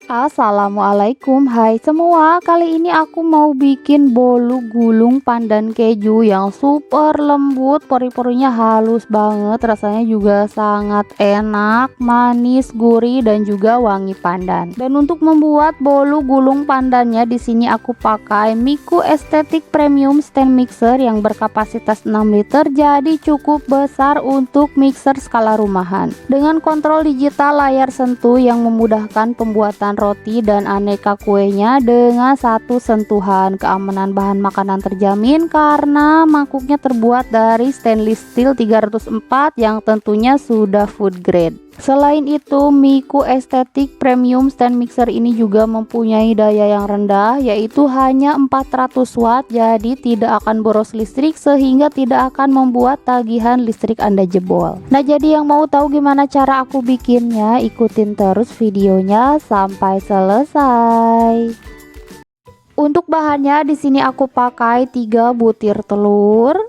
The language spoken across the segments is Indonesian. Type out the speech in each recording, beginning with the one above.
Assalamualaikum, hai semua. Kali ini aku mau bikin bolu gulung pandan keju yang super lembut, pori-porinya halus banget, rasanya juga sangat enak, manis, gurih dan juga wangi pandan. Dan untuk membuat bolu gulung pandannya di sini aku pakai Miku Estetik Premium Stand Mixer yang berkapasitas 6 liter, jadi cukup besar untuk mixer skala rumahan. Dengan kontrol digital layar sentuh yang memudahkan pembuatan roti dan aneka kuenya dengan satu sentuhan. Keamanan bahan makanan terjamin karena mangkuknya terbuat dari stainless steel 304 yang tentunya sudah food grade. Selain itu, Miku Estetik Premium Stand Mixer ini juga mempunyai daya yang rendah, yaitu hanya 400 watt, jadi tidak akan boros listrik sehingga tidak akan membuat tagihan listrik Anda jebol. Nah, jadi yang mau tahu gimana cara aku bikinnya, ikutin terus videonya sampai selesai. Untuk bahannya di sini aku pakai 3 butir telur.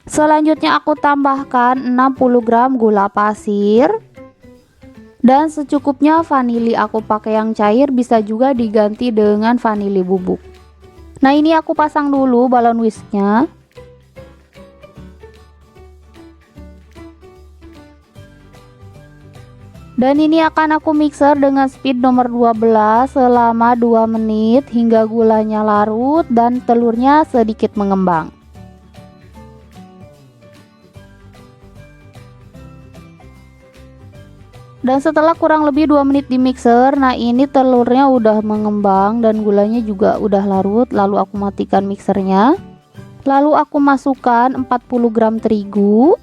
Selanjutnya aku tambahkan 60 gram gula pasir dan secukupnya vanili. Aku pakai yang cair, bisa juga diganti dengan vanili bubuk. Nah, ini aku pasang dulu balon whisknya. Dan ini akan aku mixer dengan speed nomor 12 selama 2 menit hingga gulanya larut dan telurnya sedikit mengembang. Dan setelah kurang lebih 2 menit di mixer, nah ini telurnya udah mengembang dan gulanya juga udah larut. Lalu aku matikan mixernya. Lalu aku masukkan 40 gram terigu,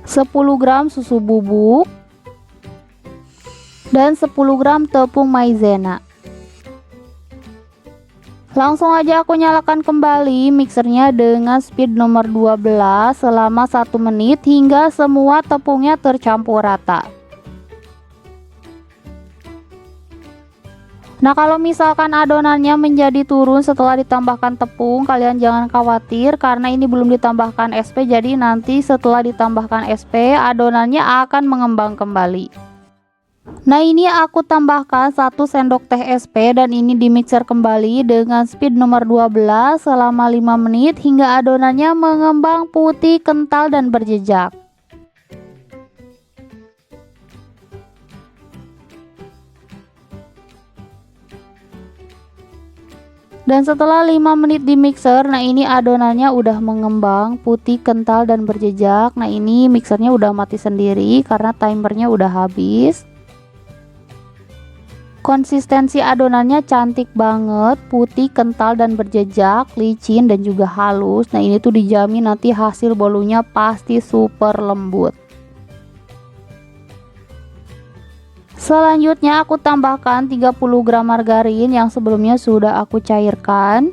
10 gram susu bubuk, dan 10 gram tepung maizena. Langsung aja aku nyalakan kembali mixernya dengan speed nomor 12 selama 1 menit hingga semua tepungnya tercampur rata. Nah, kalau misalkan adonannya menjadi turun setelah ditambahkan tepung, kalian jangan khawatir karena ini belum ditambahkan SP, jadi nanti setelah ditambahkan SP adonannya akan mengembang kembali. Nah, ini aku tambahkan 1 sendok teh SP dan ini di mixer kembali dengan speed nomor 12 selama 5 menit hingga adonannya mengembang putih, kental dan berjejak. Dan setelah 5 menit di mixer, nah ini adonannya udah mengembang putih, kental dan berjejak. Nah, ini mixernya udah mati sendiri karena timernya udah habis. Konsistensi adonannya cantik banget, putih, kental dan berjejak, licin dan juga halus. Nah, ini tuh dijamin nanti hasil bolunya pasti super lembut. Selanjutnya aku tambahkan 30 gram margarin yang sebelumnya sudah aku cairkan,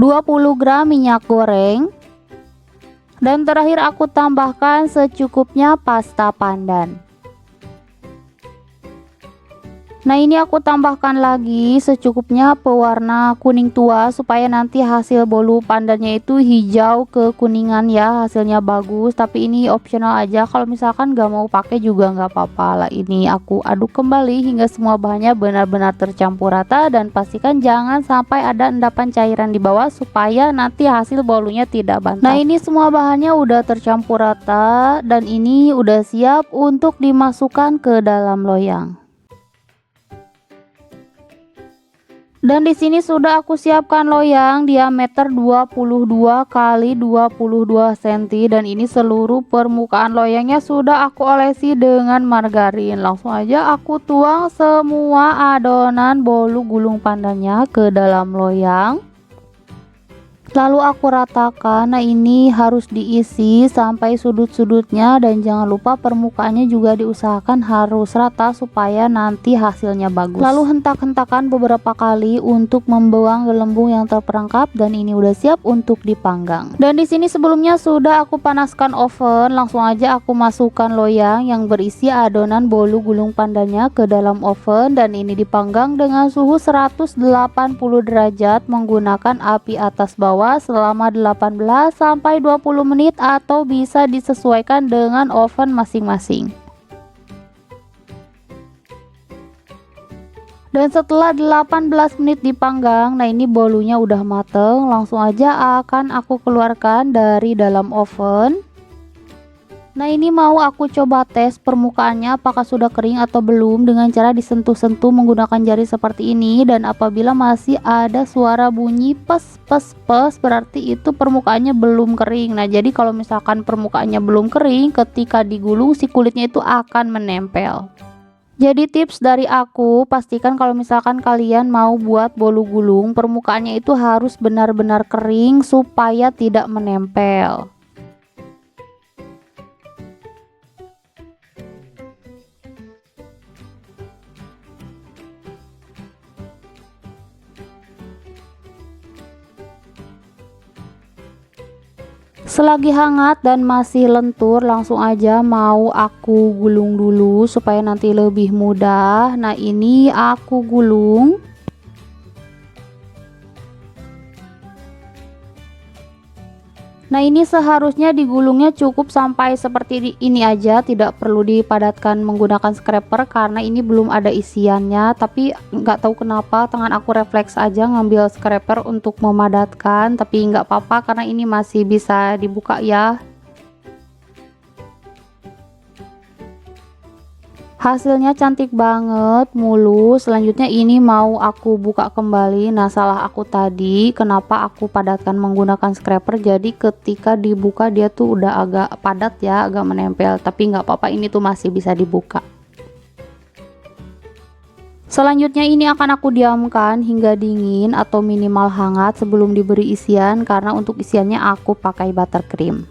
20 gram minyak goreng, dan terakhir aku tambahkan secukupnya pasta pandan. Nah, ini aku tambahkan lagi secukupnya pewarna kuning tua supaya nanti hasil bolu pandannya itu hijau kekuningan ya, hasilnya bagus. Tapi ini optional aja, kalau misalkan gak mau pakai juga nggak apa-apa lah. Ini aku aduk kembali hingga semua bahannya benar-benar tercampur rata dan pastikan jangan sampai ada endapan cairan di bawah supaya nanti hasil bolunya tidak bantat. Nah, ini semua bahannya udah tercampur rata dan ini udah siap untuk dimasukkan ke dalam loyang. Dan di sini sudah aku siapkan loyang diameter 22 kali 22 cm dan ini seluruh permukaan loyangnya sudah aku olesi dengan margarin. Langsung aja aku tuang semua adonan bolu gulung pandannya ke dalam loyang. Lalu aku ratakan. Nah, ini harus diisi sampai sudut-sudutnya dan jangan lupa permukaannya juga diusahakan harus rata supaya nanti hasilnya bagus. Lalu hentak-hentakan beberapa kali untuk membuang gelembung yang terperangkap dan ini udah siap untuk dipanggang. Dan di sini sebelumnya sudah aku panaskan oven. Langsung aja aku masukkan loyang yang berisi adonan bolu gulung pandannya ke dalam oven dan ini dipanggang dengan suhu 180 derajat menggunakan api atas bawah bawah selama 18 sampai 20 menit atau bisa disesuaikan dengan oven masing-masing. Dan setelah 18 menit dipanggang, nah ini bolunya udah mateng. Langsung aja akan aku keluarkan dari dalam oven. Nah ini mau aku coba tes permukaannya apakah sudah kering atau belum dengan cara disentuh-sentuh menggunakan jari seperti ini. Dan apabila masih ada suara bunyi pes pes pes, berarti itu permukaannya belum kering. Nah jadi kalau misalkan permukaannya belum kering, ketika digulung si kulitnya itu akan menempel. Jadi tips dari aku, pastikan kalau misalkan kalian mau buat bolu gulung, permukaannya itu harus benar-benar kering supaya tidak menempel. Selagi hangat dan masih lentur, langsung aja mau aku gulung dulu supaya nanti lebih mudah. Nah ini aku gulung. Nah ini seharusnya digulungnya cukup sampai seperti ini aja, tidak perlu dipadatkan menggunakan scraper karena ini belum ada isiannya. Tapi nggak tahu kenapa tangan aku refleks aja ngambil scraper untuk memadatkan, tapi nggak apa-apa karena ini masih bisa dibuka ya. Hasilnya cantik banget, mulus. Selanjutnya ini mau aku buka kembali. Nah salah aku tadi, kenapa aku padatkan menggunakan scraper, jadi ketika dibuka dia tuh udah agak padat ya, agak menempel. Tapi nggak apa-apa, ini tuh masih bisa dibuka. Selanjutnya ini akan aku diamkan hingga dingin atau minimal hangat sebelum diberi isian, karena untuk isiannya aku pakai buttercream.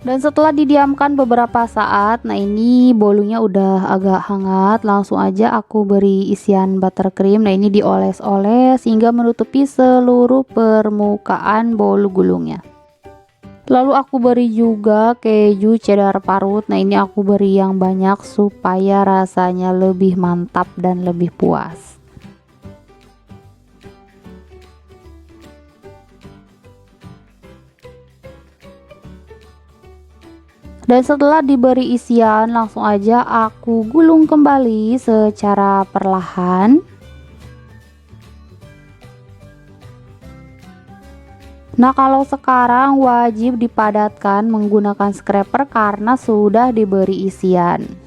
Dan setelah didiamkan beberapa saat, nah ini bolunya udah agak hangat. Langsung aja aku beri isian buttercream. Nah ini dioles-oles hingga menutupi seluruh permukaan bolu gulungnya. Lalu aku beri juga keju cheddar parut. Nah ini aku beri yang banyak supaya rasanya lebih mantap dan lebih puas. Dan setelah diberi isian, langsung aja aku gulung kembali secara perlahan. Nah kalau sekarang wajib dipadatkan menggunakan scraper karena sudah diberi isian.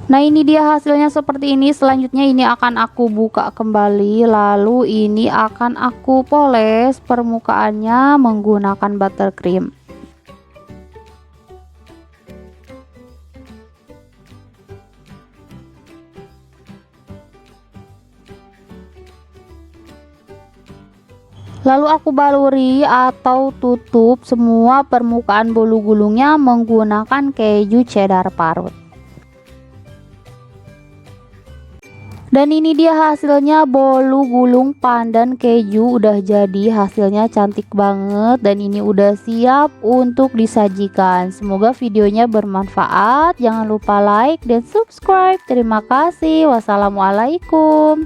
Nah ini dia hasilnya seperti ini. Selanjutnya ini akan aku buka kembali, lalu ini akan aku poles permukaannya menggunakan buttercream. Lalu aku baluri atau tutup semua permukaan bolu gulungnya menggunakan keju cheddar parut. Dan ini dia hasilnya, bolu gulung pandan keju udah jadi. Hasilnya cantik banget dan ini udah siap untuk disajikan. Semoga videonya bermanfaat. Jangan lupa like dan subscribe. Terima kasih. Wassalamualaikum.